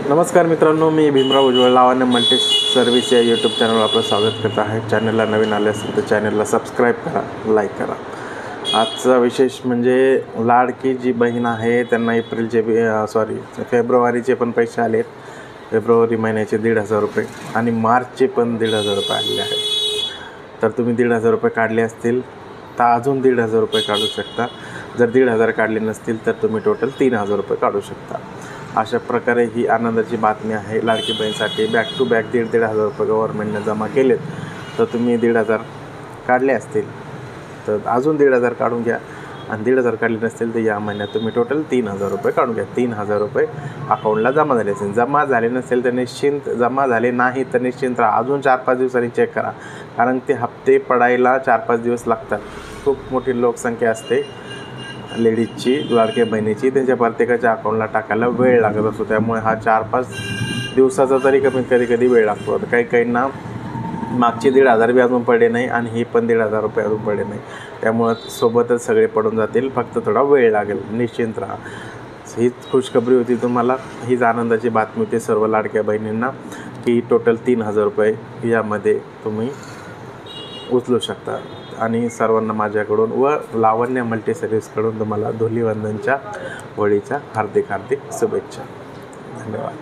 नमस्कार मित्रांनो, मी भीमराव उज्ज्वल लावण्य multi service या यूट्यूब चॅनलवर आपलं स्वागत करत आहे। चॅनलला नवीन आले असेल तर चॅनलला सबस्क्राईब करा, लाईक करा। आजचा विशेष म्हणजे लाडकी जी बहीण आहे त्यांना फेब्रुवारीचे पण पैसे आलेत। फेब्रुवारी महिन्याचे 1,500 रुपये आणि मार्चचे पण 1,500 रुपये आलेले आहेत। तर तुम्ही 1,500 रुपये काढले असतील तर अजून 1,500 रुपये काढू शकता। जर 1,500 काढले नसतील तर तुम्ही टोटल 3,000 रुपये काढू शकता। अशा प्रकारे ही आनंदाची बातमी आहे। लाडकी बहीणसाठी बॅक टू बॅक 1,500 रुपये गव्हर्नमेंटने जमा केलेत। तर तुम्ही 1,500 काढले असतील तर अजून 1,500 काढून घ्या आणि 1,500 काढले नसतील तर या महिन्यात तुम्ही टोटल 3,000 रुपये काढून घ्या। 3,000 रुपये अकाउंटला जमा झाले असेल। जमा झाले नसेल तर जमा झाले नाही तर निश्चिंत राहा, अजून 4-5 दिवसांनी चेक करा, कारण ते हप्ते पडायला 4-5 दिवस लागतात। खूप मोठी लोकसंख्या असते लेडीजची, लाडक्या बहिणीची, त्यांच्या प्रत्येकाच्या अकाउंटला टाकायला वेळ लागत असतो। त्यामुळे हा 4-5 दिवसाचा तरी कधी वेळ लागतो। काही काहींना मागचे 1,500 बी अजून पडले नाही आणि ही पण 1,500 रुपये अजून पडले नाही। त्यामुळं सोबतच सगळे पडून जातील, फक्त थोडा वेळ लागेल, निश्चिंत राहा। हीच खुशखबरी होती तुम्हाला, हीच आनंदाची बातमी होती सर्व लाडक्या बहिणींना की टोटल 3,000 रुपये यामध्ये तुम्ही उचलू शकता। आणि सर्वांना माझ्याकडून व लावण्य मल्टी सर्व्हिसकडून तुम्हाला धुलीवंदनच्या होळीच्या हार्दिक शुभेच्छा। धन्यवाद।